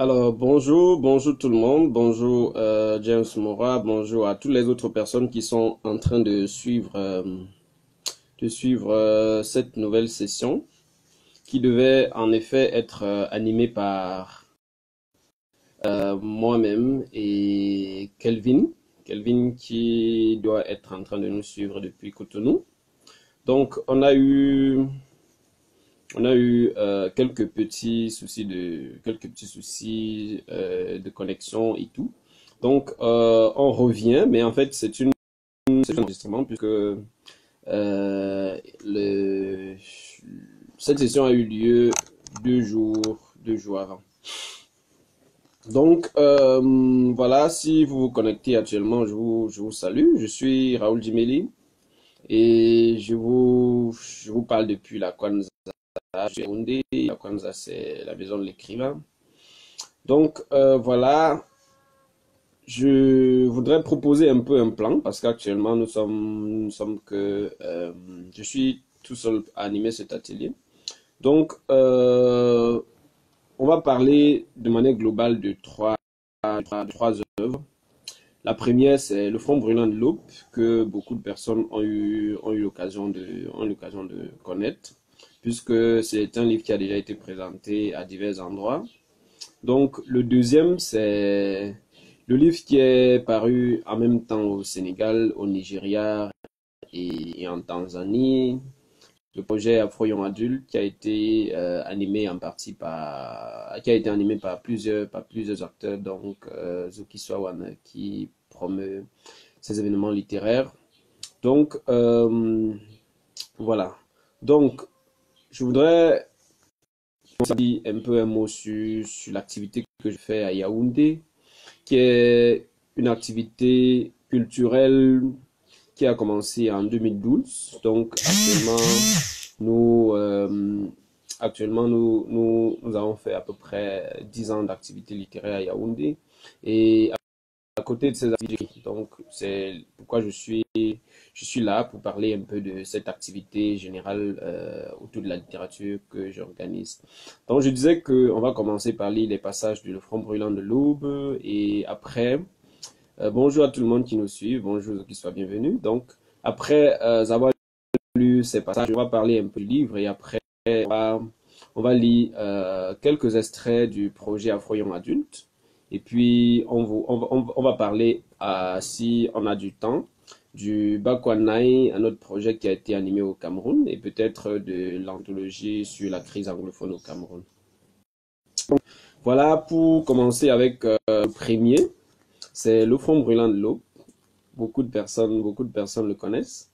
Alors, bonjour tout le monde, bonjour James Mora, bonjour à toutes les autres personnes qui sont en train de suivre cette nouvelle session qui devait en effet être animée par moi-même et Kelvin qui doit être en train de nous suivre depuis Cotonou. Donc, on a eu quelques petits soucis de connexion et tout. Donc, on revient, mais en fait, c'est un enregistrement puisque le, cette session a eu lieu deux jours avant. Donc, voilà, si vous vous connectez actuellement, je vous salue. Je suis Raoul Jimeli et je vous parle depuis la Kwanzaa. Yaoundé. La Kwanzaa, c'est la maison de l'écrivain. Donc, voilà, je voudrais proposer un peu un plan parce qu'actuellement, nous sommes que je suis tout seul à animer cet atelier. Donc, on va parler de manière globale de trois œuvres. La première, c'est Le front brûlant de l'Aube, que beaucoup de personnes ont eu l'occasion de connaître, puisque c'est un livre qui a déjà été présenté à divers endroits. Donc, le deuxième, c'est le livre qui est paru en même temps au Sénégal, au Nigeria et en Tanzanie. Le projet Afro Young Adulte qui a été animé par plusieurs acteurs, donc Zuki Swawana qui promeut ces événements littéraires. Donc, voilà. Donc, je voudrais dire un peu un mot sur l'activité que je fais à Yaoundé, qui est une activité culturelle qui a commencé en 2012. Donc actuellement, nous avons fait à peu près 10 ans d'activité littéraire à Yaoundé. Et à côté de ces activités, donc c'est pourquoi je suis là pour parler un peu de cette activité générale autour de la littérature que j'organise. Donc je disais qu'on va commencer par lire les passages du Le front brûlant de l'Aube et après, bonjour à tout le monde qui nous suit, bonjour qui soit bienvenue. Donc après avoir lu ces passages, on va parler un peu du livre et après on va lire quelques extraits du projet Afro Young Adulte. Et puis, on va parler, si on a du temps, du Bakwanai, un autre projet qui a été animé au Cameroun, et peut-être de l'anthologie sur la crise anglophone au Cameroun. Voilà, pour commencer avec le premier, c'est Le front brûlant de l'eau. Beaucoup de personnes le connaissent.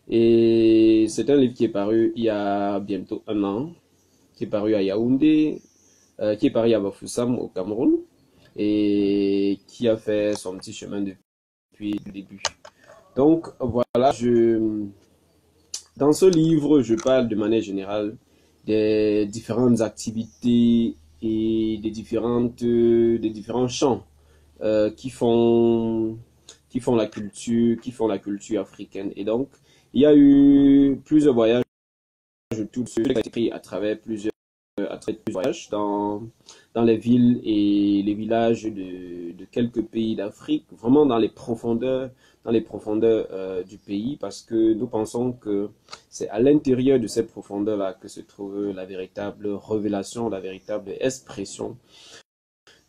Et c'est un livre qui est paru il y a bientôt un an, qui est paru à Yaoundé, qui est paru à Bafoussam au Cameroun et qui a fait son petit chemin depuis le début. Donc voilà, dans ce livre, je parle de manière générale des différentes activités et des différents champs qui font la culture africaine. Et donc, il y a eu plusieurs voyages, tout ce qui a été écrit à travers plusieurs voyages dans les villes et les villages de quelques pays d'Afrique, vraiment dans les profondeurs du pays, parce que nous pensons que c'est à l'intérieur de cette profondeur-là que se trouve la véritable révélation, la véritable expression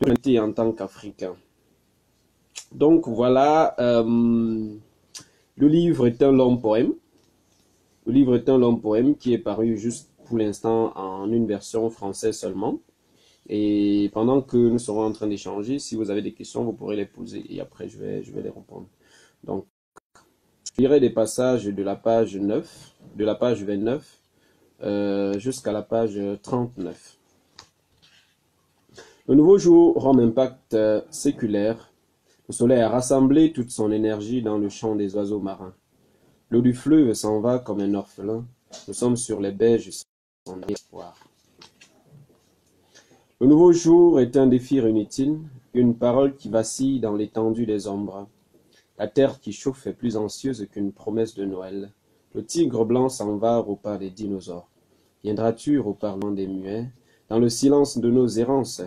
de l'humanité en tant qu'Africain. Donc voilà, le livre est un long poème. Le livre est un long poème qui est paru juste pour l'instant en une version française seulement. Et pendant que nous serons en train d'échanger, si vous avez des questions, vous pourrez les poser et après je vais les répondre. Donc, je lirai des passages de la page 9, de la page 29 jusqu'à la page 39. Le nouveau jour rend impact séculaire. Le soleil a rassemblé toute son énergie dans le chant des oiseaux marins. L'eau du fleuve s'en va comme un orphelin. Nous sommes sur les berges sans espoir. Le nouveau jour est un défi inutile, une parole qui vacille dans l'étendue des ombres. La terre qui chauffe est plus anxieuse qu'une promesse de Noël. Le tigre blanc s'en va au pas des dinosaures. Viendras-tu au parlement des muets, dans le silence de nos errances?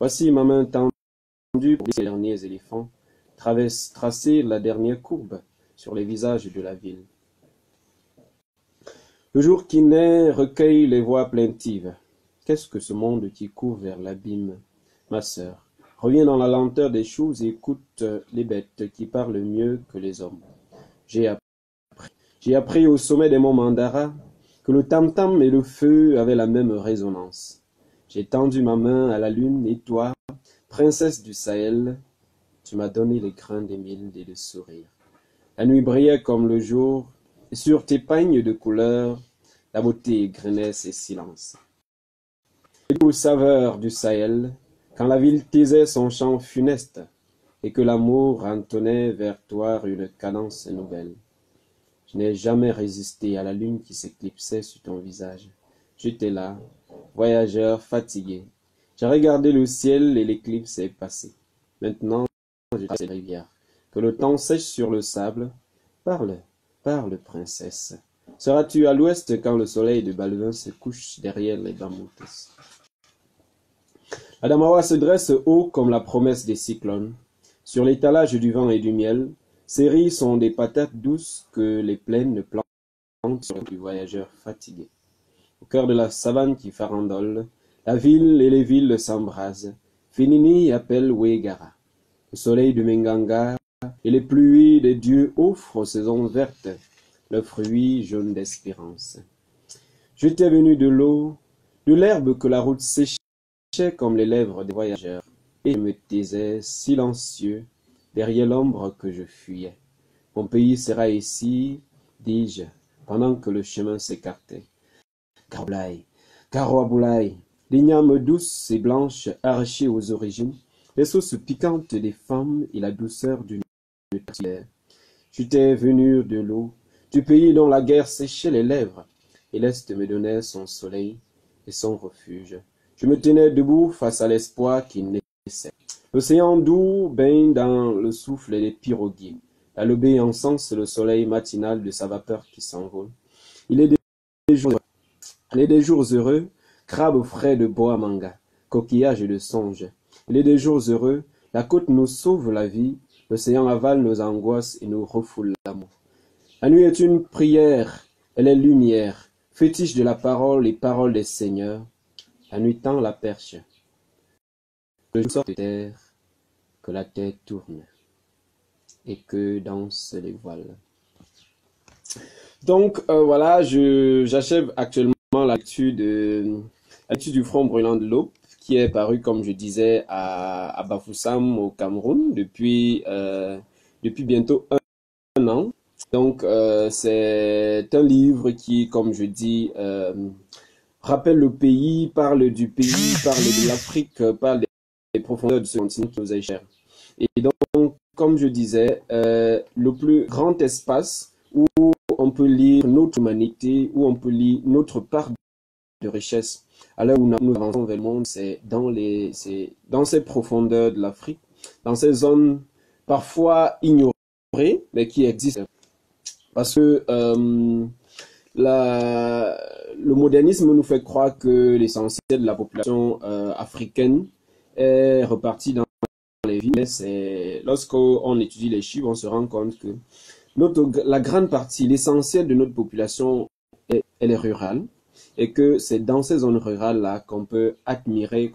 Voici ma main tendue pour les derniers éléphants tracer la dernière courbe sur les visages de la ville. Le jour qui naît recueille les voix plaintives. Qu'est-ce que ce monde qui court vers l'abîme? Ma sœur, reviens dans la lenteur des choses et écoute les bêtes qui parlent mieux que les hommes. J'ai appris au sommet des monts Mandara que le tam-tam et le feu avaient la même résonance. J'ai tendu ma main à la lune et toi, princesse du Sahel, tu m'as donné les grains d'émile et de sourire. La nuit brillait comme le jour, et sur tes pagnes de couleur, la beauté égrenait ses silences. Et aux saveurs du Sahel, quand la ville taisait son chant funeste, et que l'amour entonnait vers toi une cadence nouvelle. Je n'ai jamais résisté à la lune qui s'éclipsait sur ton visage. J'étais là, voyageur fatigué. J'ai regardé le ciel et l'éclipse est passée. Maintenant, je trace la rivière. Que le temps sèche sur le sable. Parle, parle, princesse. Seras-tu à l'ouest quand le soleil de Balvin se couche derrière les Bamoutes? Adamawa se dresse haut comme la promesse des cyclones. Sur l'étalage du vent et du miel, ces riz sont des patates douces que les plaines plantent sur du voyageur fatigué. Au cœur de la savane qui farandole, la ville et les villes s'embrasent. Finini appelle Ouegara. Le soleil de Menganga et les pluies des dieux offrent aux saisons vertes le fruit jaune d'espérance. J'étais venu de l'eau, de l'herbe que la route séchait comme les lèvres des voyageurs, et je me taisais silencieux derrière l'ombre que je fuyais. Mon pays sera ici, dis-je, pendant que le chemin s'écartait. Garoulaye, Garoaboulaye, l'igname douce et blanche arrachée aux origines, les sauces piquantes des femmes et la douceur d'une terre. J'étais venu de l'eau, du pays dont la guerre séchait les lèvres, et l'Est me donnait son soleil et son refuge. Je me tenais debout face à l'espoir qui naissait. L'océan doux baigne dans le souffle des piroguiers. La lobée encense le soleil matinal de sa vapeur qui s'envole. Il est des jours heureux, crabes frais de Boamanga, coquillages de songe. Il est des jours heureux, la côte nous sauve la vie, l'océan avale nos angoisses et nous refoule l'amour. La nuit est une prière, elle est lumière, fétiche de la parole et parole des seigneurs. La nuit tend la perche. Le jour sort de terre, que la terre tourne et que dansent les voiles. Donc voilà, j'achève actuellement la lecture du Front brûlant de l'Aube, qui est paru, comme je disais, à Bafoussam au Cameroun depuis bientôt un an. Donc c'est un livre qui, comme je dis, rappelle le pays, parle du pays, parle de l'Afrique, parle des profondeurs de ce continent qui nous est cher. Et donc, comme je disais, le plus grand espace où on peut lire notre humanité, où on peut lire notre part de richesse, à l'heure où nous avançons vers le monde, c'est dans ces profondeurs de l'Afrique, dans ces zones parfois ignorées, mais qui existent. Parce que le modernisme nous fait croire que l'essentiel de la population africaine est reparti dans les villes. Mais lorsqu'on étudie les chiffres, on se rend compte que la grande partie, l'essentiel de notre population, elle est rurale. Et que c'est dans ces zones rurales-là qu'on peut admirer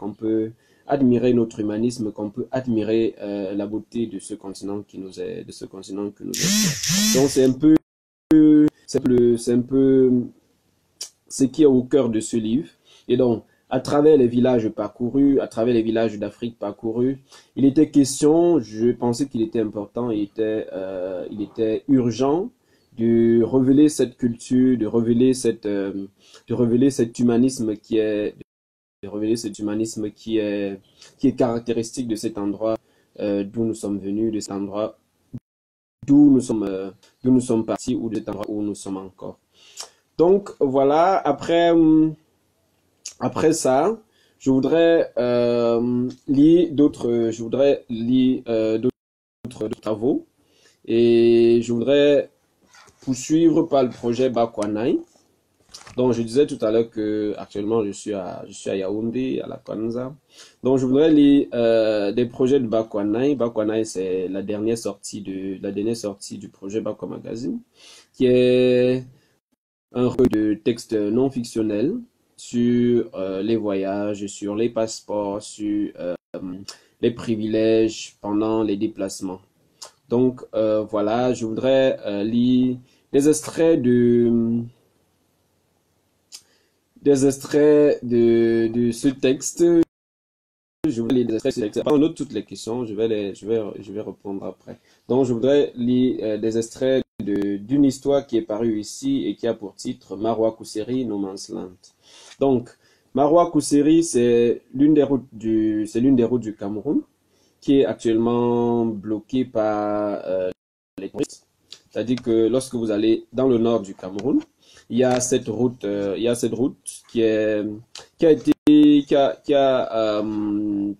notre humanisme, qu'on peut admirer la beauté de ce continent qui nous est, Donc c'est un peu ce qui est au cœur de ce livre. Et donc, à travers les villages parcourus, à travers les villages d'Afrique parcourus, il était question, je pensais qu'il était important, il était urgent de révéler cette culture, de révéler cet humanisme qui est caractéristique de cet endroit d'où nous sommes venus, de cet endroit d'où nous sommes partis, ou de cet endroit où nous sommes encore. Donc voilà, après ça, je voudrais lire d'autres travaux, et je voudrais poursuivre par le projet Bakwanai. Donc, je disais tout à l'heure que actuellement je suis à Yaoundé, à la Kwanza. Donc, je voudrais lire des projets de Bakwanai. Bakwanai, c'est la dernière sortie du projet Bakwa Magazine, qui est un recueil de textes non fictionnels sur les voyages, sur les passeports, sur les privilèges pendant les déplacements. Donc, voilà, je voudrais lire des extraits de ce texte. Je vais lire des extraits de ce texte. Pas en note toutes les questions, je vais répondre après. Donc, je voudrais lire des extraits d'une histoire qui est parue ici et qui a pour titre Marwa Kuseri, No Man's Land. Donc, Marwa Kuseri, c'est l'une des routes du Cameroun qui est actuellement bloquée par les touristes. C'est-à-dire que lorsque vous allez dans le nord du Cameroun, il y a cette route qui a été, qui a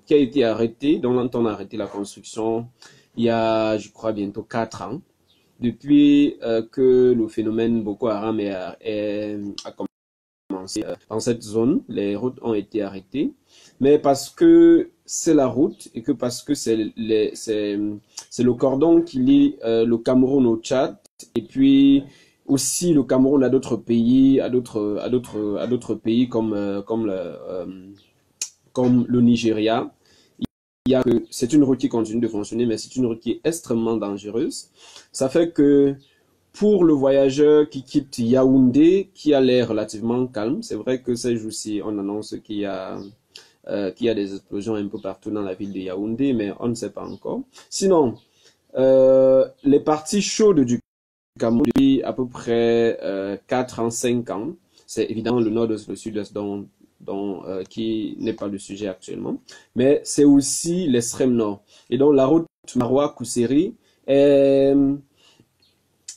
été arrêtée, dont on a arrêté la construction il y a, je crois, bientôt 4 ans, depuis que le phénomène Boko Haram a commencé dans cette zone. Les routes ont été arrêtées, mais parce que c'est la route et que parce que c'est le cordon qui lie le Cameroun au Tchad et puis aussi le Cameroun à d'autres pays, à d'autres pays comme le Nigeria. Il y a que c'est une route qui continue de fonctionner, mais c'est une route qui est extrêmement dangereuse. Ça fait que pour le voyageur qui quitte Yaoundé, qui a l'air relativement calme, c'est vrai que ces jours-ci, on annonce qu'il y a des explosions un peu partout dans la ville de Yaoundé, mais on ne sait pas encore. Sinon, les parties chaudes du Cameroun depuis à peu près 4 ans, 5 ans, c'est évidemment le nord-est, le sud-est qui n'est pas le sujet actuellement, mais c'est aussi l'extrême nord. Et donc la route Maroua-Kousseri est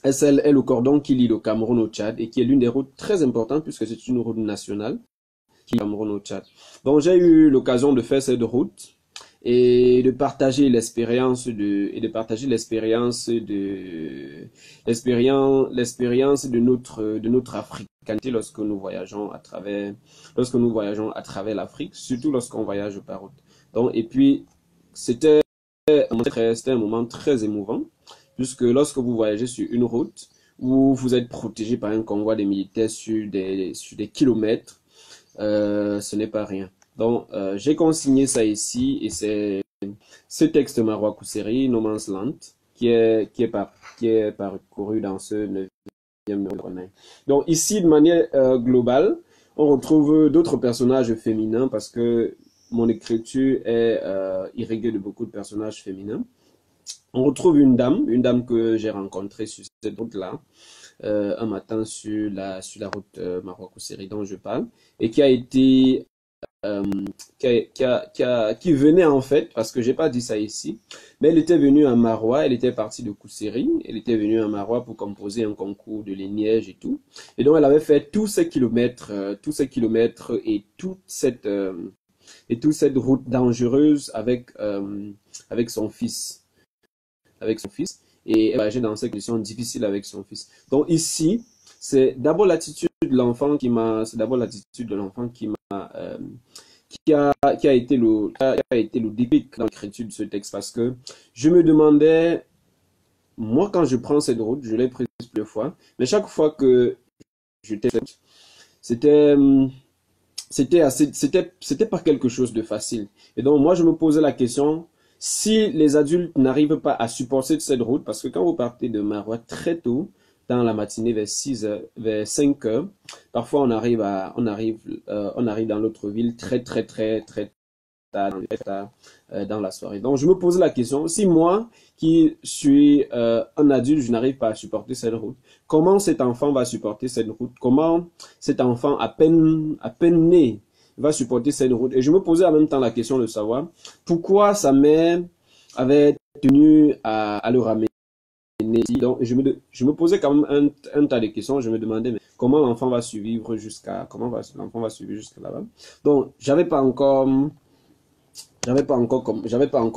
le cordon qui lie le Cameroun au Tchad et qui est l'une des routes très importantes puisque c'est une route nationale qui lie le Cameroun au Tchad. Donc j'ai eu l'occasion de faire cette route et de partager l'expérience de notre africanité lorsque nous voyageons à travers l'Afrique, surtout lorsqu'on voyage par route. Donc, et puis, c'était un moment très émouvant, puisque lorsque vous voyagez sur une route où vous êtes protégé par un convoi de militaires sur des kilomètres, ce n'est pas rien. Donc, j'ai consigné ça ici et c'est ce texte Marwa Kuseri, No Man's Land, qui est parcouru dans ce 9e numéro. Donc, ici, de manière globale, on retrouve d'autres personnages féminins parce que mon écriture est irriguée de beaucoup de personnages féminins. On retrouve une dame que j'ai rencontrée sur cette route-là, un matin sur la route Marwa Kuseri dont je parle, et qui a été qui venait en fait, parce que j'ai pas dit ça ici, mais elle était venue à Marois, elle était partie de Kuseri, elle était venue à Marois pour composer un concours de lignage et tout. Et donc elle avait fait tous ces kilomètres et toute cette route dangereuse avec son fils, et elle voyageait dans ces conditions difficiles avec son fils. Donc ici, c'est d'abord l'attitude de l'enfant qui m'a qui a été le déclic dans l'écriture de ce texte parce que je me demandais, moi quand je prends cette route, je l'ai prise plusieurs fois, mais chaque fois que je testais, c'était c'était pas quelque chose de facile. Et donc moi je me posais la question, si les adultes n'arrivent pas à supporter cette route, parce que quand vous partez de Marois très tôt, dans la matinée vers 6 heures, vers 5 heures, parfois on arrive dans l'autre ville très tard dans la soirée. Donc je me posais la question, si moi qui suis un adulte, je n'arrive pas à supporter cette route, comment cet enfant va supporter cette route? Comment cet enfant à peine né va supporter cette route? Et je me posais en même temps la question de savoir pourquoi sa mère avait tenu à le ramener. Donc, je me posais quand même un tas de questions. Je me demandais mais comment l'enfant va survivre l'enfant va survivre jusqu'à là-bas. Donc, j'avais pas encore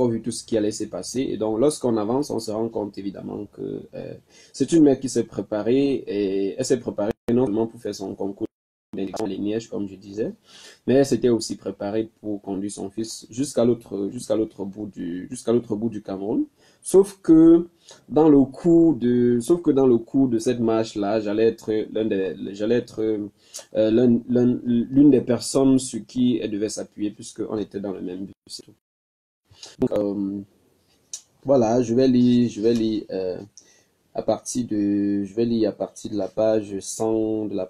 vu tout ce qui allait se passer. Et donc, lorsqu'on avance, on se rend compte évidemment que c'est une mère qui s'est préparée et elle s'est préparée non seulement pour faire son concours les neiges, comme je disais. Mais elle s'était aussi préparée pour conduire son fils jusqu'à l'autre bout du Cameroun. Sauf que dans le cours de cette marche-là, j'allais être l'une des personnes sur qui elle devait s'appuyer puisqu'on était dans le même bus. Donc, voilà, je vais lire à partir de la page 100, de la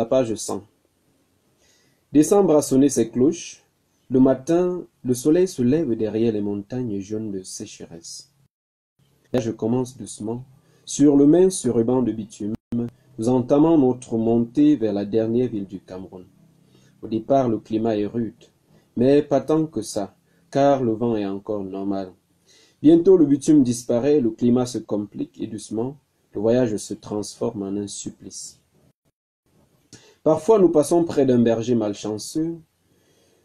page 100. Décembre a sonné ses cloches. Le matin, le soleil se lève derrière les montagnes jaunes de sécheresse. Là, je commence doucement. Sur le mince ruban de bitume, nous entamons notre montée vers la dernière ville du Cameroun. Au départ, le climat est rude, mais pas tant que ça, car le vent est encore normal. Bientôt, le bitume disparaît, le climat se complique et doucement, le voyage se transforme en un supplice. Parfois, nous passons près d'un berger malchanceux,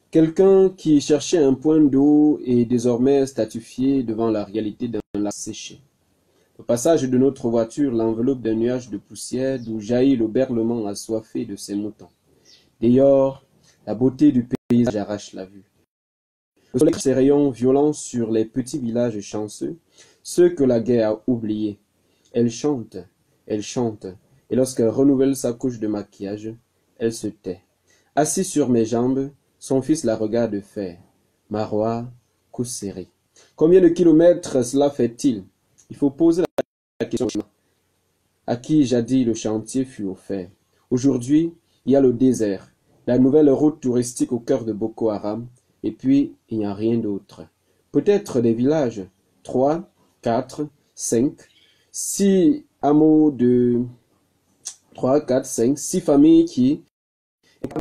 quelqu'un qui cherchait un point d'eau est désormais statufié devant la réalité d'un lac séché. Le passage de notre voiture l'enveloppe d'un nuage de poussière d'où jaillit le berlement assoiffé de ses moutons. Dehors, la beauté du paysage arrache la vue. Le soleil ses rayons violents sur les petits villages chanceux, ceux que la guerre a oubliés. Elle chante, et lorsqu'elle renouvelle sa couche de maquillage, elle se tait. Assis sur mes jambes, son fils la regarde faire. Marois, Kousseri. Combien de kilomètres cela fait-il? Il faut poser la question à qui jadis le chantier fut offert. Aujourd'hui, il y a le désert, la nouvelle route touristique au cœur de Boko Haram, et puis il n'y a rien d'autre. Peut-être des villages, 3, 4, 5, 6 hameaux de 3, 4, 5, 6 familles qui,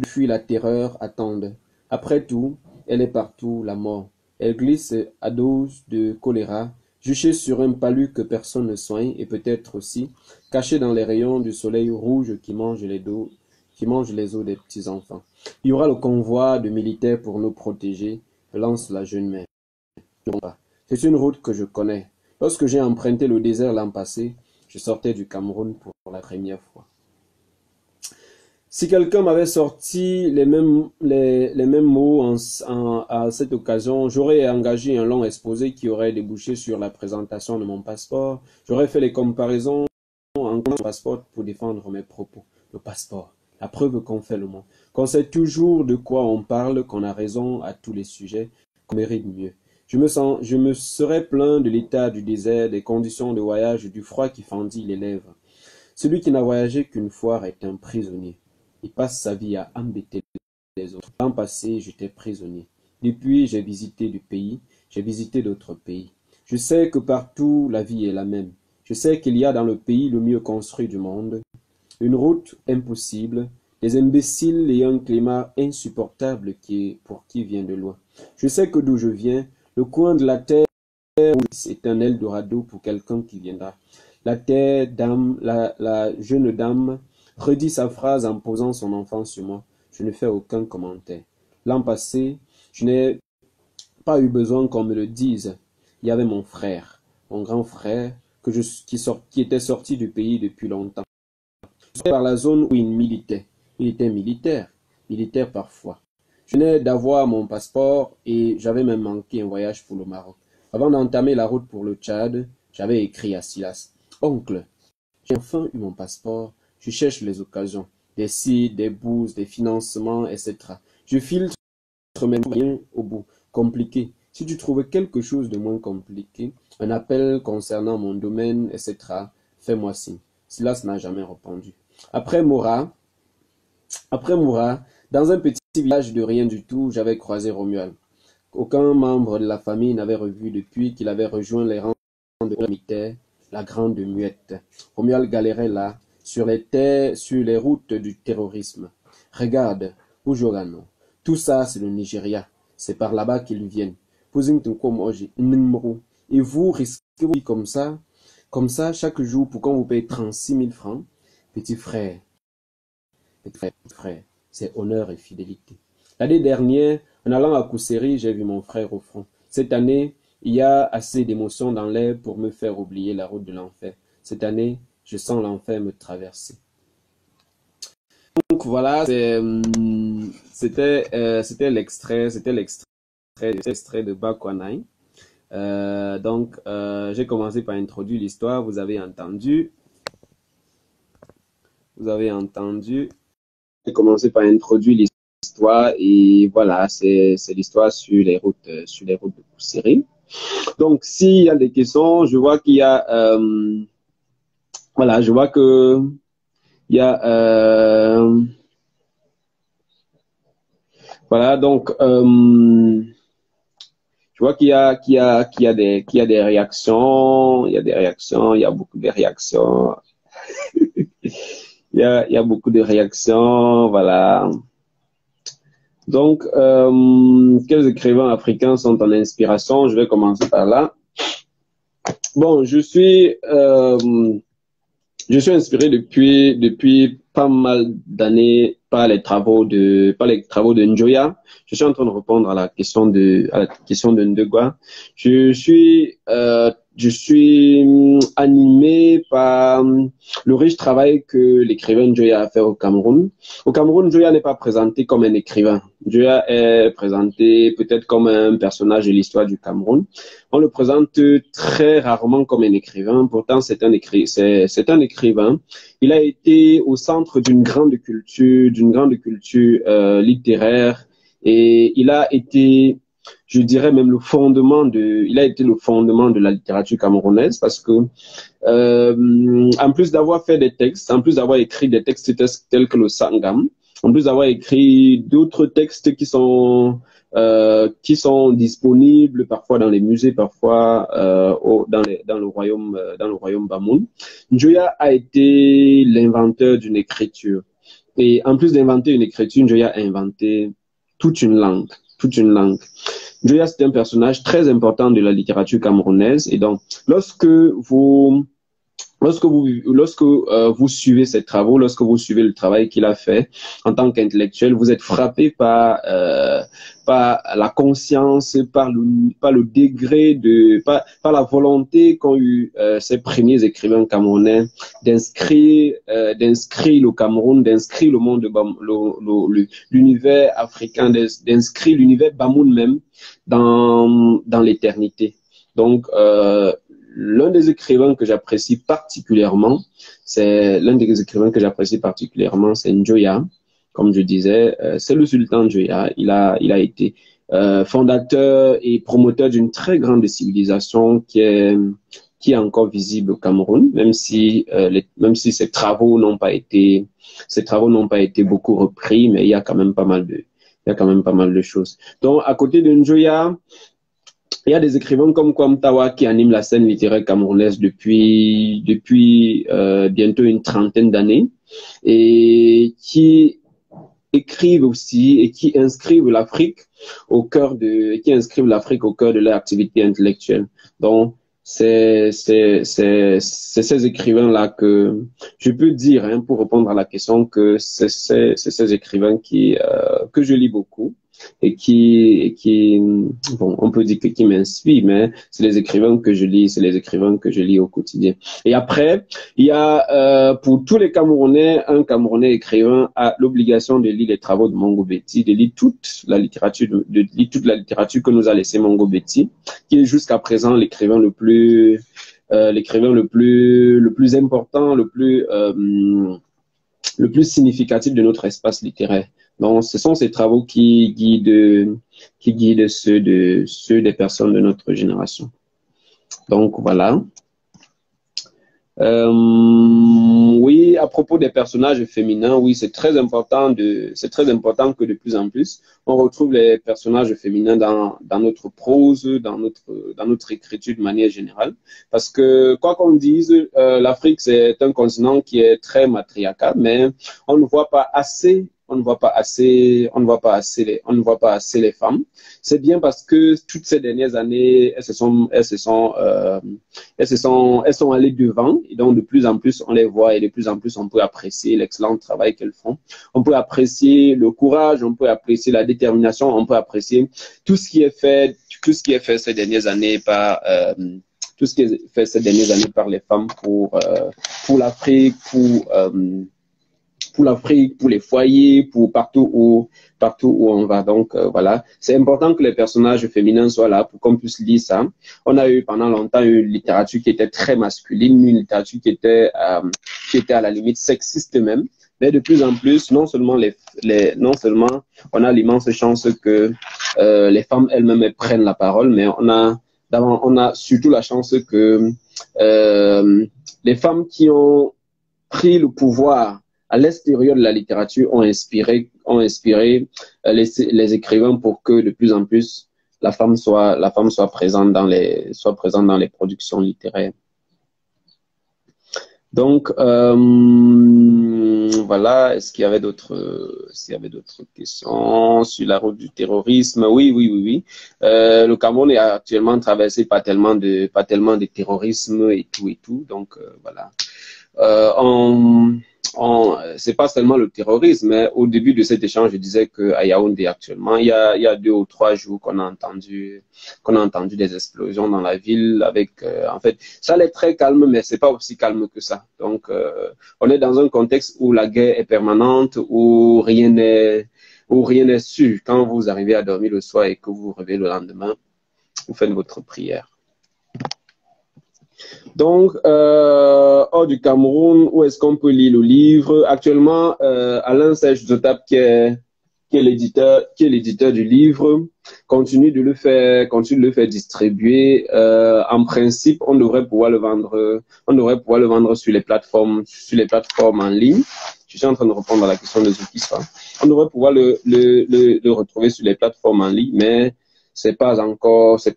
fuient la terreur, attendent. Après tout, elle est partout, la mort. Elle glisse à dose de choléra, juchée sur un palu que personne ne soigne, et peut-être aussi cachée dans les rayons du soleil rouge qui mange les os des petits-enfants. Il y aura le convoi de militaires pour nous protéger, lance la jeune mère. C'est une route que je connais. Lorsque j'ai emprunté le désert l'an passé, je sortais du Cameroun pour la première fois. Si quelqu'un m'avait sorti les mêmes mots à cette occasion, j'aurais engagé un long exposé qui aurait débouché sur la présentation de mon passeport. J'aurais fait les comparaisons en passeport pour défendre mes propos. Le passeport, la preuve qu'on fait le monde, qu'on sait toujours de quoi on parle, qu'on a raison à tous les sujets, qu'on mérite mieux. Je me serais plaint de l'état du désert, des conditions de voyage, du froid qui fendit les lèvres. Celui qui n'a voyagé qu'une fois est un prisonnier. Il passe sa vie à embêter les autres. L'an passé, j'étais prisonnier. Depuis, j'ai visité du pays, j'ai visité d'autres pays. Je sais que partout, la vie est la même. Je sais qu'il y a dans le pays le mieux construit du monde, une route impossible, des imbéciles et un climat insupportable pour qui vient de loin. Je sais que d'où je viens, le coin de la terre est un Eldorado pour quelqu'un qui viendra. La jeune dame redit sa phrase en posant son enfant sur moi. Je ne fais aucun commentaire. L'an passé, je n'ai pas eu besoin qu'on me le dise. Il y avait mon frère, mon grand frère, qui était sorti du pays depuis longtemps. Je suis par la zone où il militait. Il était militaire parfois. Je venais d'avoir mon passeport et j'avais même manqué un voyage pour le Maroc. Avant d'entamer la route pour le Tchad, j'avais écrit à Silas. Oncle, j'ai enfin eu mon passeport. Je cherche les occasions, des sites, des bourses, des financements, etc. Je filtre mes moyens au bout. Compliqué. Si tu trouvais quelque chose de moins compliqué, un appel concernant mon domaine, etc., fais-moi signe. Silas n'a jamais répondu. Après Moura, dans un petit village de rien du tout, j'avais croisé Romuald. Aucun membre de la famille n'avait revu depuis qu'il avait rejoint les rangs de militaires, la Grande Muette. Romuald galérait là, sur les routes du terrorisme. Regarde, Ujogano, tout ça c'est le Nigeria, c'est par là-bas qu'ils viennent. Et vous risquez comme ça, chaque jour pour qu'on vous paye 36 000 francs. Petit frère, c'est honneur et fidélité. L'année dernière, en allant à Kousseri, j'ai vu mon frère au front. Cette année, il y a assez d'émotions dans l'air pour me faire oublier la route de l'enfer. Cette année, je sens l'enfer me traverser. Donc voilà, c'était l'extrait de Bakwanai. J'ai commencé par introduire l'histoire. Vous avez entendu. J'ai commencé par introduire l'histoire et voilà, c'est l'histoire sur les routes de Poussiéry. Donc, s'il y a des questions, je vois qu'il y a, voilà, je vois que il y a, voilà, donc, je vois qu'il y a des réactions, il y a beaucoup de réactions, il y a beaucoup de réactions, voilà. Donc, quels écrivains africains sont en inspiration? Je vais commencer par là. Bon, je suis inspiré depuis pas mal d'années par les travaux de Njoya. Je suis en train de répondre à la question de Ndegwa. Je suis animé par le riche travail que l'écrivain Njoya a fait au Cameroun. Au Cameroun, Njoya n'est pas présenté comme un écrivain. Njoya est présenté peut-être comme un personnage de l'histoire du Cameroun. On le présente très rarement comme un écrivain. Pourtant, c'est un écrivain. Il a été au centre d'une grande culture littéraire, et il a été, je dirais même il a été le fondement de la littérature camerounaise parce que, en plus d'avoir fait des textes, en plus d'avoir écrit des textes tels que le Sangam, en plus d'avoir écrit d'autres textes qui sont disponibles parfois dans les musées, parfois dans le royaume Bamoun. Njoya a été l'inventeur d'une écriture. Et en plus d'inventer une écriture, Njoya a inventé toute une langue, toute une langue. Njoya, c'est un personnage très important de la littérature camerounaise. Et donc, lorsque vous suivez ses travaux, lorsque vous suivez le travail qu'il a fait en tant qu'intellectuel, vous êtes frappé par la conscience, par le degré par la volonté qu'ont eu ces premiers écrivains camerounais d'inscrire le Cameroun, d'inscrire le monde, l'univers africain, d'inscrire l'univers Bamoun même dans l'éternité. Donc, l'un des écrivains que j'apprécie particulièrement, c'est Njoya. Comme je disais, c'est le sultan Njoya. Il a été fondateur et promoteur d'une très grande civilisation qui est encore visible au Cameroun, même si ses travaux n'ont pas été beaucoup repris, mais il y a quand même pas mal de choses. Donc, à côté de Njoya, il y a des écrivains comme Kwam Tawa qui animent la scène littéraire camerounaise depuis bientôt une trentaine d'années et qui écrivent aussi et qui inscrivent l'Afrique au cœur de leur activité intellectuelle. Donc, c'est ces écrivains-là que je peux dire, hein, pour répondre à la question, que c'est ces écrivains que je lis beaucoup et bon, on peut dire qui m'inspirent, mais c'est les écrivains que je lis au quotidien. Et après, il y a pour tous les Camerounais, un Camerounais écrivain a l'obligation de lire les travaux de Mongo Betty, de lire toute la littérature que nous a laissé Mongo Betty, qui est jusqu'à présent l'écrivain le plus important, le plus significatif de notre espace littéraire. Donc, ce sont ces travaux qui guident ceux des personnes de notre génération. Donc, voilà. Oui, à propos des personnages féminins, oui, c'est très important que de plus en plus, on retrouve les personnages féminins dans notre prose, dans notre écriture de manière générale. Parce que, quoi qu'on dise, l'Afrique, c'est un continent qui est très matriarcal, mais on ne voit pas assez les femmes. C'est bien parce que toutes ces dernières années, elles sont allées devant, et donc de plus en plus on les voit et de plus en plus on peut apprécier l'excellent travail qu'elles font. On peut apprécier le courage, on peut apprécier la détermination, on peut apprécier tout ce qui est fait ces dernières années par les femmes pour l'Afrique, pour l'Afrique, pour les foyers, pour partout où on va. Donc voilà, c'est important que les personnages féminins soient là pour qu'on puisse lire ça. On a eu pendant longtemps une littérature qui était très masculine, une littérature qui était à la limite sexiste même. Mais de plus en plus, non seulement on a l'immense chance que les femmes elles-mêmes prennent la parole, mais on a surtout la chance que les femmes qui ont pris le pouvoir à l'extérieur de la littérature ont inspiré les écrivains pour que de plus en plus la femme soit présente dans les productions littéraires. Donc voilà, est-ce qu'il y avait d'autres questions sur la route du terrorisme? Oui. Le Cameroun est actuellement traversé pas tellement de terrorisme et tout. Donc voilà. C'est pas seulement le terrorisme, mais au début de cet échange, je disais qu'à Yaoundé actuellement, il y a 2 ou 3 jours qu'on a entendu des explosions dans la ville avec, en fait, ça allait très calme, mais c'est pas aussi calme que ça. Donc, on est dans un contexte où la guerre est permanente, où rien n'est sûr. Quand vous arrivez à dormir le soir et que vous vous réveillez le lendemain, vous faites votre prière. Donc, hors du Cameroun, où est-ce qu'on peut lire le livre? Actuellement, Alain Serge Zotap, qui est l'éditeur du livre, continue de le faire distribuer. En principe, on devrait pouvoir le vendre sur les plateformes en ligne. Je suis en train de répondre à la question de Zoukisfa. On devrait pouvoir le retrouver sur les plateformes en ligne, mais c'est pas encore ça.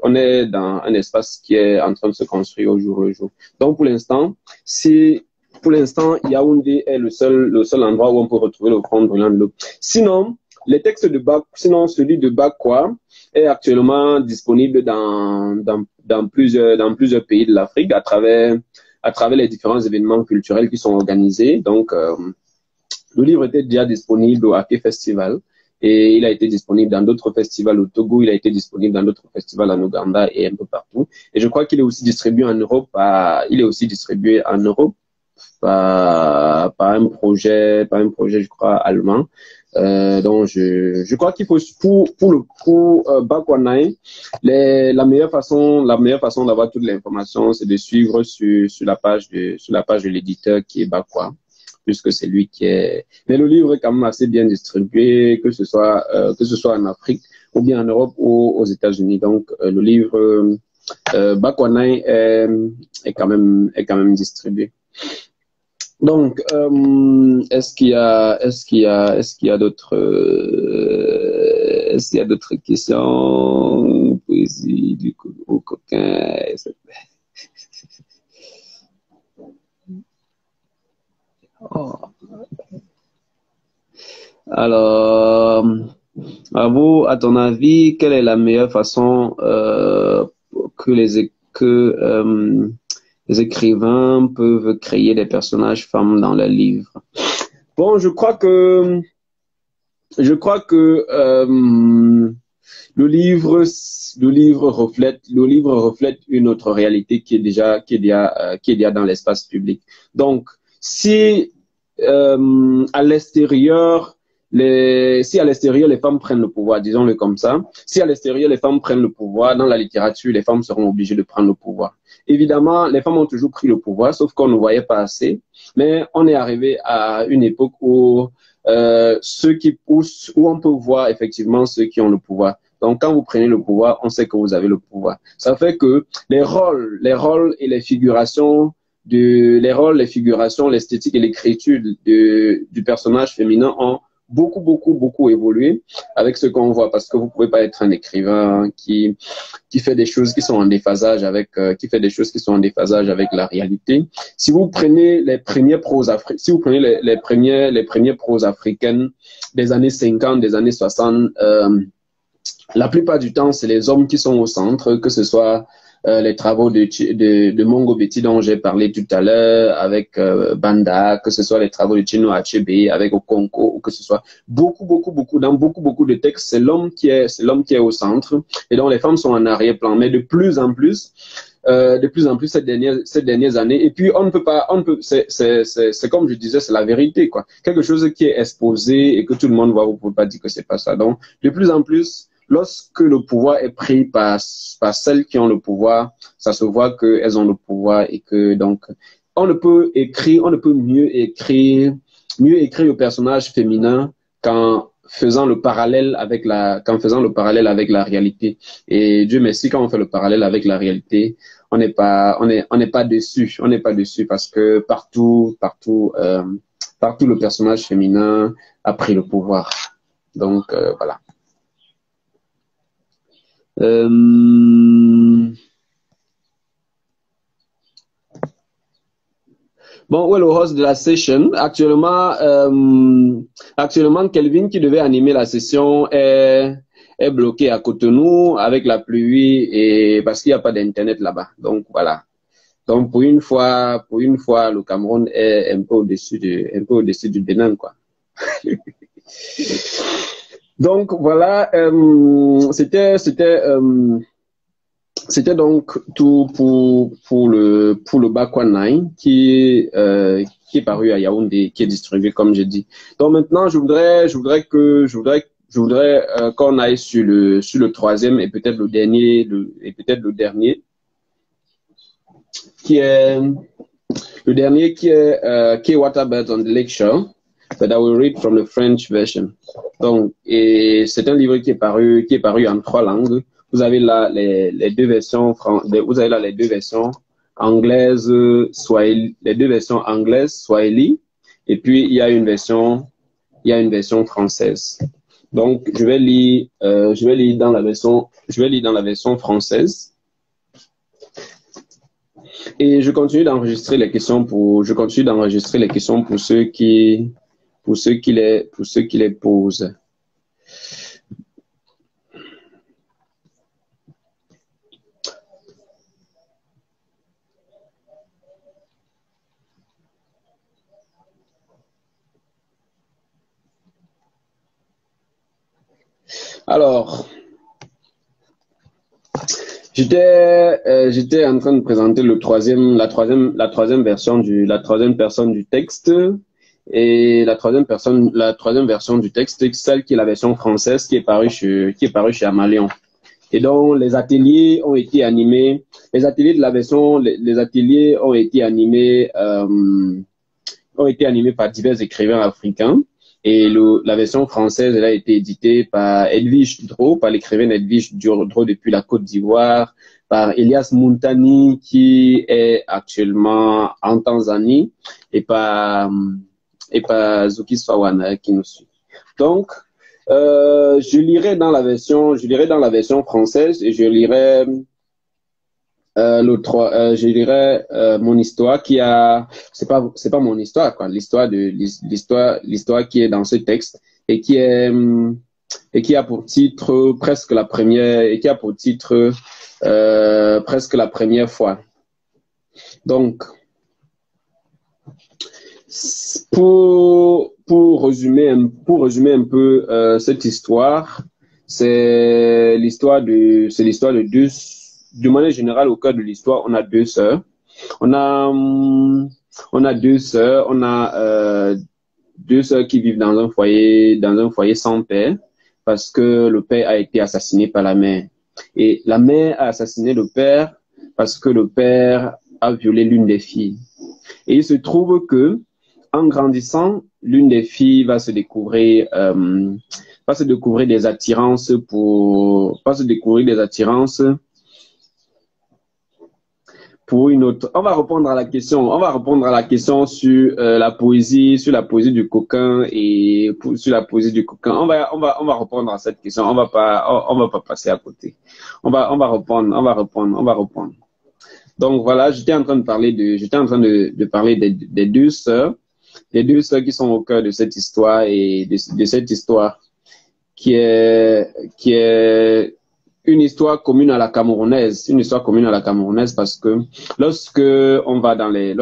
On est dans un espace qui est en train de se construire au jour le jour. Donc, pour l'instant, Yaoundé est le seul endroit où on peut retrouver le front brûlant de l'eau. Sinon, celui de Bakwa est actuellement disponible dans plusieurs pays de l'Afrique à travers les différents événements culturels qui sont organisés. Donc, le livre était déjà disponible au Ake Festival. Et il a été disponible dans d'autres festivals au Togo, il a été disponible dans d'autres festivals en Ouganda et un peu partout. Et je crois qu'il est aussi distribué en Europe par un projet, je crois, allemand. Donc je crois qu'il faut pour Bakwanai, la meilleure façon d'avoir toute l'information, c'est de suivre sur la page de l'éditeur qui est Bakwa, puisque c'est lui qui est. Mais le livre est quand même assez bien distribué, que ce soit en Afrique ou bien en Europe ou aux États-Unis. Donc le livre Bakwanai est quand même distribué. Donc est-ce qu'il y a d'autres questions? Poésie du au coquin. Oh. Alors, à ton avis, quelle est la meilleure façon que les écrivains peuvent créer des personnages femmes dans leurs livres? Bon, je crois que le livre reflète une autre réalité qui est déjà dans l'espace public. Donc, si à l'extérieur les femmes prennent le pouvoir, disons-le comme ça, si à l'extérieur les femmes prennent le pouvoir, dans la littérature, les femmes seront obligées de prendre le pouvoir. Évidemment, les femmes ont toujours pris le pouvoir, sauf qu'on ne voyait pas assez. Mais on est arrivé à une époque où où on peut voir effectivement ceux qui ont le pouvoir. Donc, quand vous prenez le pouvoir, on sait que vous avez le pouvoir. Ça fait que les rôles et les figurations, l'esthétique et l'écriture du personnage féminin ont beaucoup évolué avec ce qu'on voit, parce que vous pouvez pas être un écrivain qui fait des choses qui sont en déphasage avec la réalité. Si vous prenez les premières proses les premières proses africaines des années 50, des années 60, la plupart du temps, c'est les hommes qui sont au centre, que ce soit les travaux de Mongo Betty dont j'ai parlé tout à l'heure, avec Banda, que ce soit les travaux de Chino Achebe, avec Okonko, ou que ce soit dans beaucoup de textes, c'est l'homme qui est au centre, et donc les femmes sont en arrière-plan. Mais de plus en plus, de plus en plus ces dernières années. Et puis, on ne peut pas, c'est comme je disais, c'est la vérité, quoi. Quelque chose qui est exposé et que tout le monde voit, vous pouvez pas dire que c'est pas ça. Donc, de plus en plus, lorsque le pouvoir est pris par celles qui ont le pouvoir, ça se voit qu'elles ont le pouvoir et que, donc, on ne peut mieux écrire le personnage féminin qu'en faisant le parallèle avec la réalité. Et Dieu merci, quand on fait le parallèle avec la réalité, on n'est pas déçu. On n'est pas déçu parce que partout, le personnage féminin a pris le pouvoir. Donc, voilà. Bon, où est le host de la session? Actuellement, Kelvin, qui devait animer la session, est bloqué à Cotonou avec la pluie et parce qu'il n'y a pas d'internet là-bas. Donc voilà. Donc pour une fois, le Cameroun est un peu au-dessus du Bénin, quoi. Donc voilà, c'était donc tout pour le Bakwa 9 qui est paru à Yaoundé, qui est distribué comme j'ai dit. Donc maintenant, je voudrais qu'on aille sur le troisième et peut-être le dernier qui est Waterbirds on the Lake Shore, but I will read from the French version. Donc, et c'est un livre qui est paru en 3 langues. Vous avez là les deux versions anglaises, Swahili, les deux versions anglaises, Swahili, et puis il y a une version française. Donc, je vais lire dans la version française. Et je continue d'enregistrer les questions pour ceux qui les posent. Alors, j'étais en train de présenter la troisième personne du texte, et la troisième version du texte, celle qui est la version française qui est parue chez Amalion. Et donc les ateliers ont été animés, les ateliers ont été animés par divers écrivains africains. Et la version française, elle a été éditée par Edwige Dro, par l'écrivaine Edwige Dro depuis la Côte d'Ivoire, par Elias Muntani, qui est actuellement en Tanzanie, et par Zuki Swawana, qui nous suit. Donc, je lirai dans la version française et je lirai mon histoire c'est pas mon histoire, quoi, l'histoire qui est dans ce texte et qui a pour titre presque la première fois. Donc, pour résumer un peu cette histoire, c'est l'histoire de deux. De manière générale, au cœur de l'histoire, on a deux sœurs. On a deux sœurs. On a deux sœurs qui vivent dans un foyer sans père, parce que le père a été assassiné par la mère. Et la mère a assassiné le père parce que le père a violé l'une des filles. Et il se trouve que, en grandissant, l'une des filles va se découvrir des attirances pour une autre. On va répondre à la question sur la poésie du coquin et sur la poésie du coquin. On va répondre à cette question. On va pas passer à côté. On va répondre. Donc voilà, j'étais en train de parler des deux sœurs qui sont au cœur de cette histoire et de cette histoire qui est une histoire commune à la camerounaise, parce que lorsqu'on va dans les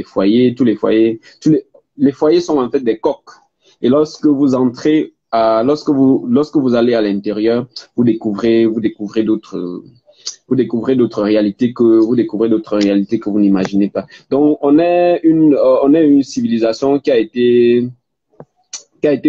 foyers, les foyers sont en fait des coques. Et lorsque vous allez à l'intérieur, vous découvrez vous découvrez d'autres réalités que vous n'imaginez pas. Donc, on est une civilisation qui a été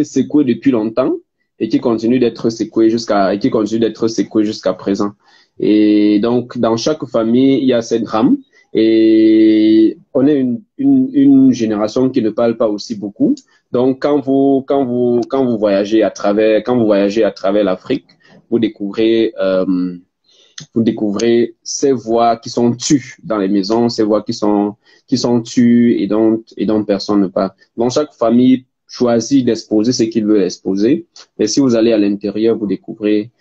secouée depuis longtemps et qui continue d'être secouée jusqu'à présent. Et donc, dans chaque famille, il y a ces drames. Et on est une génération qui ne parle pas aussi beaucoup. Donc, quand vous voyagez à travers l'Afrique, vous découvrez ces voix qui sont tues dans les maisons, ces voix qui sont tues et dont personne ne parle. Donc, chaque famille choisit d'exposer ce qu'il veut exposer. Mais si vous allez à l'intérieur, vous découvrez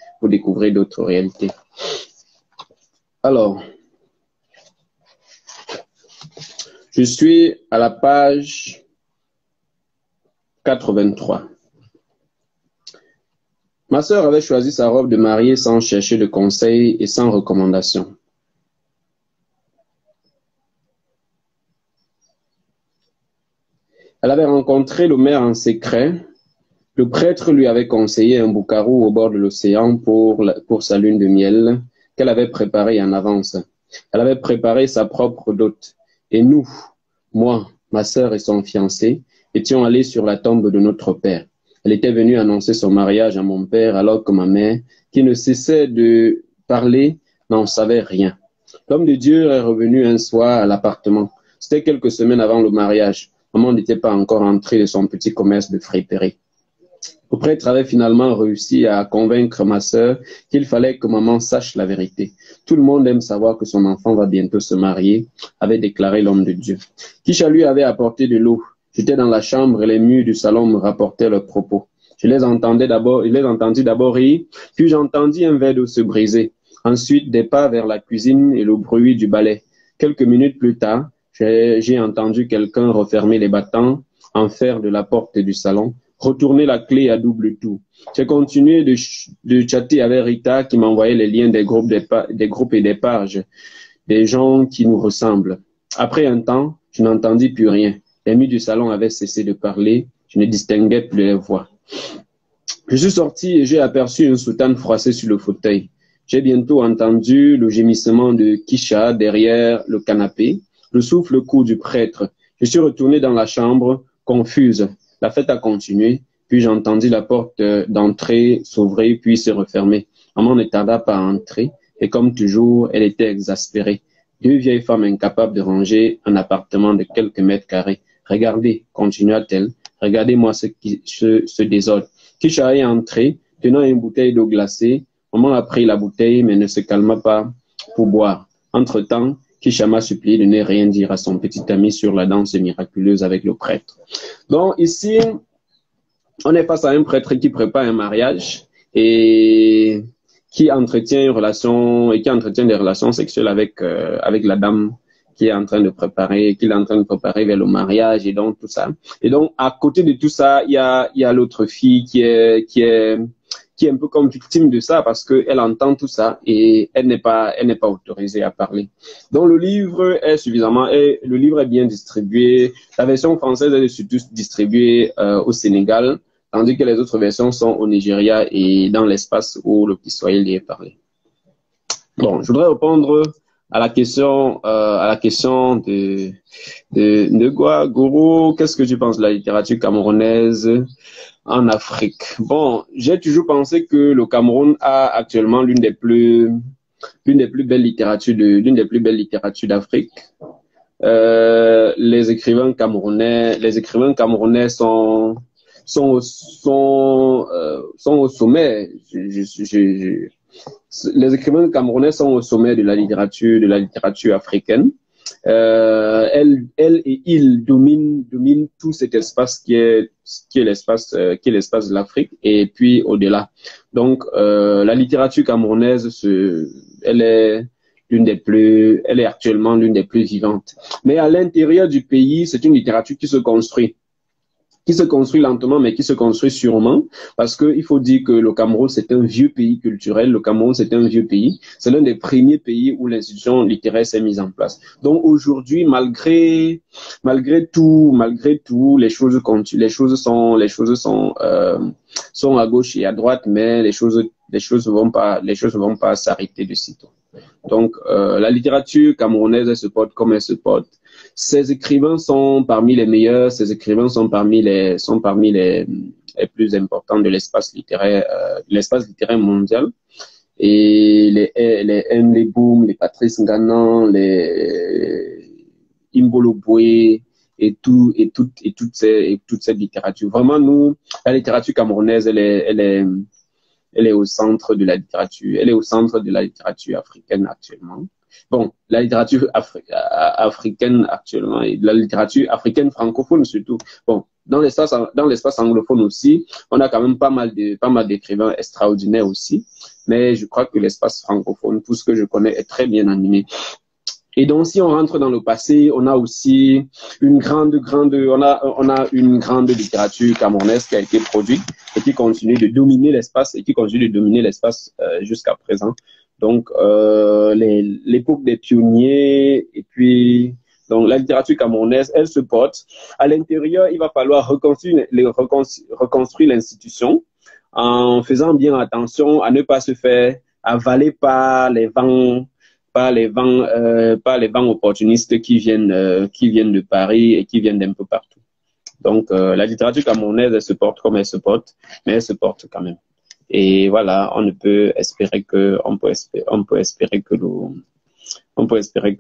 d'autres réalités. Alors, je suis à la page 83. Ma sœur avait choisi sa robe de mariée sans chercher de conseils et sans recommandation. Elle avait rencontré le maire en secret. Le prêtre lui avait conseillé un boucarou au bord de l'océan pour sa lune de miel qu'elle avait préparée en avance. Elle avait préparé sa propre dot. Et nous, moi, ma sœur et son fiancé, étions allés sur la tombe de notre père. Elle était venue annoncer son mariage à mon père alors que ma mère, qui ne cessait de parler, n'en savait rien. L'homme de Dieu est revenu un soir à l'appartement. C'était quelques semaines avant le mariage. Maman n'était pas encore entrée de son petit commerce de friperie. Le prêtre avait finalement réussi à convaincre ma sœur qu'il fallait que maman sache la vérité. Tout le monde aime savoir que son enfant va bientôt se marier, avait déclaré l'homme de Dieu. Kisha lui avait apporté de l'eau. J'étais dans la chambre et les murs du salon me rapportaient leurs propos. Je les entendis d'abord rire, puis j'entendis un verre d'eau se briser. Ensuite, des pas vers la cuisine et le bruit du balai. Quelques minutes plus tard, j'ai entendu quelqu'un refermer les battants en fer de la porte du salon, retourner la clé à double tour. J'ai continué de chatter avec Rita qui m'envoyait les liens des groupes et des pages, des gens qui nous ressemblent. Après un temps, je n'entendis plus rien. Les murs du salon avaient cessé de parler. Je ne distinguais plus les voix. Je suis sorti et j'ai aperçu une soutane froissée sur le fauteuil. J'ai bientôt entendu le gémissement de Kisha derrière le canapé, le souffle court du prêtre. Je suis retourné dans la chambre, confuse. La fête a continué, puis j'entendis la porte d'entrée s'ouvrir puis se refermer. Maman ne tarda pas à entrer et comme toujours, elle était exaspérée. Deux vieilles femmes incapables de ranger un appartement de quelques mètres carrés. Regardez, continua-t-elle, regardez-moi ce désordre. Kisha est entré, tenant une bouteille d'eau glacée. Maman a pris la bouteille, mais ne se calma pas pour boire. Entre-temps, Kisha m'a supplié de ne rien dire à son petit ami sur la danse miraculeuse avec le prêtre. Donc ici, on est face à un prêtre qui prépare un mariage et qui entretient des relations sexuelles avec la dame qu'il est en train de préparer vers le mariage et donc tout ça. Et donc à côté de tout ça, il y a l'autre fille qui est un peu comme victime de ça parce que elle entend tout ça et elle n'est pas autorisée à parler. Donc le livre est bien distribué. La version française est surtout distribuée au Sénégal, tandis que les autres versions sont au Nigeria et dans l'espace où le Kiswahili est parlé. Bon, je voudrais répondre à la question de Gwa Goro. Qu'est-ce que tu penses de la littérature camerounaise en Afrique? Bon, j'ai toujours pensé que le Cameroun a actuellement l'une des plus belles littératures d'Afrique. Les écrivains camerounais sont au sommet. Les écrivains camerounais sont au sommet de la littérature africaine. Elle et il dominent tout cet espace qui est l'espace de l'Afrique et puis au-delà. Donc la littérature camerounaise elle est actuellement l'une des plus vivantes. Mais à l'intérieur du pays, c'est une littérature qui se construit lentement, mais qui se construit sûrement, parce que il faut dire que le Cameroun, c'est un vieux pays culturel. Le Cameroun, c'est un vieux pays. C'est l'un des premiers pays où l'institution littéraire s'est mise en place. Donc aujourd'hui, malgré tout, les choses sont à gauche et à droite, mais les choses vont pas s'arrêter de sitôt. Donc, la littérature camerounaise, elle se porte comme elle se porte. Ces écrivains sont parmi les meilleurs, ces écrivains sont parmi les plus importants de l'espace littéraire mondial. Et les Henry Boom, les Patrice Nganan, les Imbolo Boué et toute cette littérature. Vraiment, nous, la littérature camerounaise, elle est au centre de la littérature. Elle est au centre de la littérature africaine actuellement. Bon, la littérature africaine actuellement et la littérature africaine francophone surtout. Bon, dans l'espace anglophone aussi, on a quand même pas mal d'écrivains extraordinaires aussi. Mais je crois que l'espace francophone, tout ce que je connais, est très bien animé. Et donc, si on rentre dans le passé, on a aussi on a une grande littérature camerounaise qui a été produite et qui continue de dominer l'espace jusqu'à présent. Donc, l'époque des pionniers et puis, donc, la littérature camerounaise, elle se porte. À l'intérieur, il va falloir reconstruire l'institution en faisant bien attention à ne pas se faire avaler par les vents opportunistes qui viennent de Paris et qui viennent d'un peu partout. Donc, la littérature camerounaise, elle se porte comme elle se porte, mais elle se porte quand même. Et voilà, on peut espérer que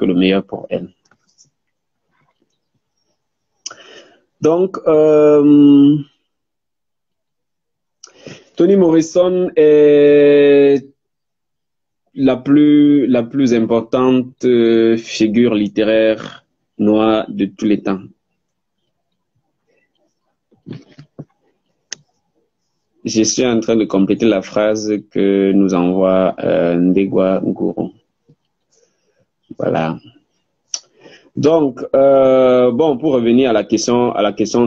le meilleur pour elle. Donc, Toni Morrison est la plus importante figure littéraire noire de tous les temps. Je suis en train de compléter la phrase que nous envoie Ndegwa Nguru. Voilà. Donc, bon, pour revenir à la question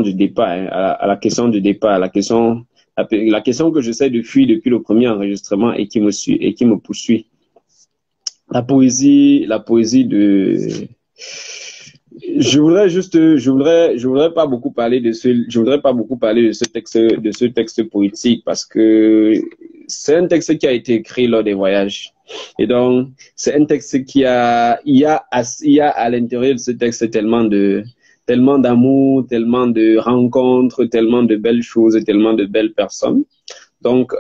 du départ, hein, à la question du départ, la question que j'essaie de fuir depuis le premier enregistrement et qui me poursuit. La poésie de, je voudrais pas beaucoup parler de ce texte poétique parce que c'est un texte qui a été écrit lors des voyages. Et donc, c'est un texte il y a à l'intérieur de ce texte tellement d'amour, tellement de rencontres, tellement de belles choses, tellement de belles personnes. Donc,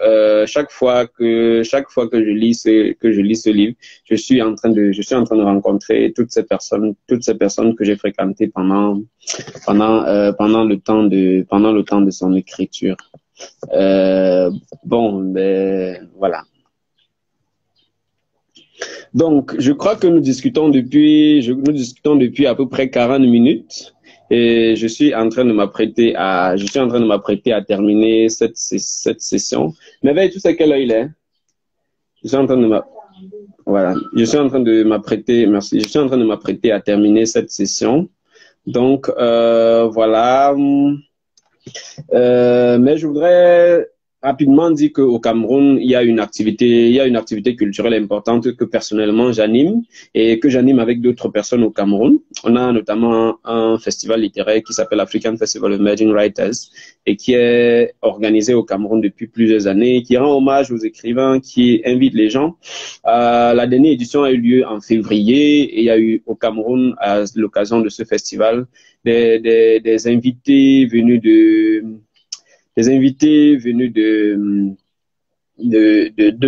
chaque fois que je lis ce livre, je suis en train de rencontrer toutes ces personnes que j'ai fréquentées pendant le temps de son écriture. Bon, ben, voilà. Donc, je crois que nous discutons depuis à peu près 40 minutes. Et je suis en train de m'apprêter à terminer cette session. Mais veille, tu sais quelle heure il est? Voilà. Je suis en train de m'apprêter, merci. Je suis en train de m'apprêter à terminer cette session. Donc, voilà. Mais je voudrais rapidement dire qu'au Cameroun, il y a une activité culturelle importante que personnellement j'anime et que j'anime avec d'autres personnes au Cameroun. On a notamment un festival littéraire qui s'appelle African Festival of Emerging Writers et qui est organisé au Cameroun depuis plusieurs années, qui rend hommage aux écrivains, qui invite les gens. La dernière édition a eu lieu en février et il y a eu au Cameroun, à l'occasion de ce festival, des invités venus de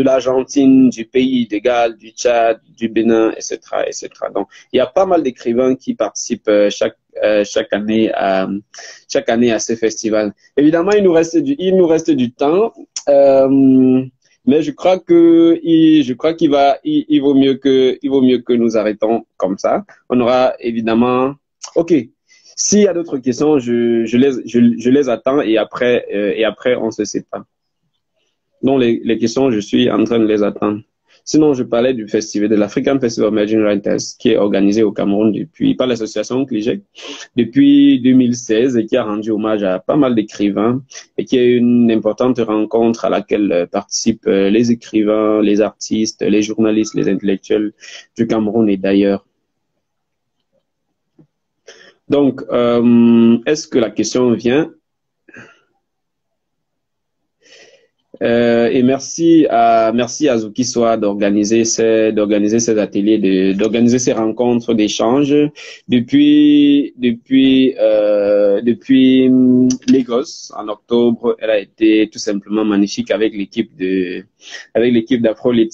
l'Argentine, du pays de Galles, du Tchad, du Bénin, etc., etc. Donc, il y a pas mal d'écrivains qui participent chaque année à ce festival. Évidemment, il nous reste du temps, mais je crois qu'il vaut mieux que nous arrêtons comme ça. On aura évidemment, ok. S'il y a d'autres questions, je les attends et après on se sépare. Donc, les questions, je suis en train de les attendre. Sinon, je parlais du festival, de l'African Festival of Emerging Writers, qui est organisé au Cameroun par l'association CLIGEC depuis 2016 et qui a rendu hommage à pas mal d'écrivains et qui est une importante rencontre à laquelle participent les écrivains, les artistes, les journalistes, les intellectuels du Cameroun et d'ailleurs. Donc, est-ce que la question vient? Et merci à Zuki Soa d'organiser ces ateliers, d'organiser ces rencontres d'échange depuis Lagos en octobre. Elle a été tout simplement magnifique avec l'équipe d'Afro-Lead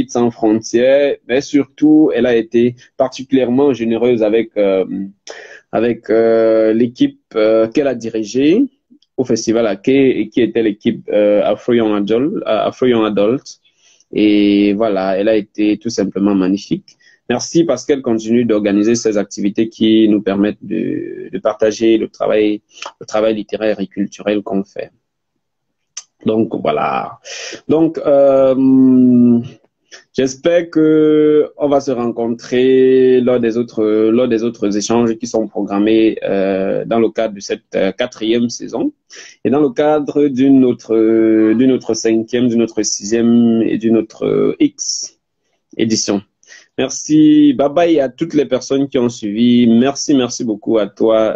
sans frontières, mais surtout elle a été particulièrement généreuse avec l'équipe qu'elle a dirigée au festival et qui était l'équipe Afro Young Adult. Et voilà, elle a été tout simplement magnifique. Merci parce qu'elle continue d'organiser ces activités qui nous permettent de partager le travail littéraire et culturel qu'on fait. Donc voilà. Donc j'espère que on va se rencontrer lors des autres échanges qui sont programmés dans le cadre de cette quatrième saison et dans le cadre d'une autre cinquième, d'une autre sixième et d'une autre X édition. Merci, bye bye à toutes les personnes qui ont suivi. Merci beaucoup à toi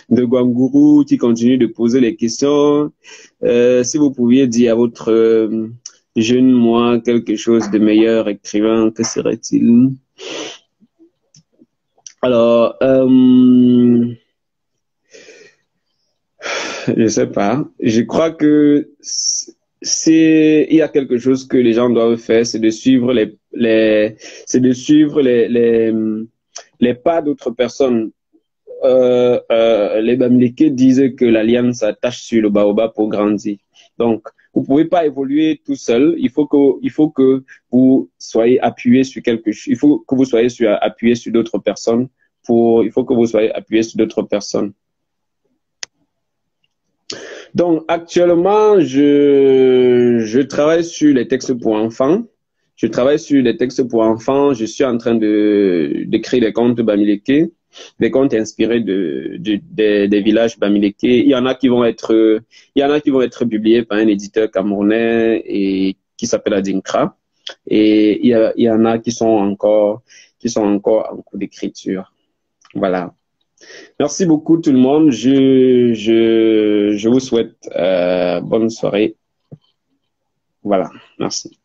de Gwanguru qui continue de poser les questions. Si vous pouviez dire à votre jeune moi quelque chose de meilleur écrivain, que serait-il? Alors, je sais pas. Je crois que il y a quelque chose que les gens doivent faire, c'est de suivre les pas d'autres personnes. Les Bamileke disent que la liane s'attache sur le baobab pour grandir. Donc, vous pouvez pas évoluer tout seul. Il faut que vous soyez appuyé sur quelque chose. Il faut que vous soyez appuyé sur d'autres personnes il faut que vous soyez appuyé sur d'autres personnes. Donc, actuellement, je travaille sur les textes pour enfants. Je travaille sur des textes pour enfants. Je suis en train d'écrire des contes Bamileke, des contes inspirés des villages Bamileke. Il y en a qui vont être publiés par un éditeur camerounais et qui s'appelle Adinkra. Et il y en a qui sont encore en cours d'écriture. Voilà. Merci beaucoup tout le monde. Je vous souhaite bonne soirée. Voilà. Merci.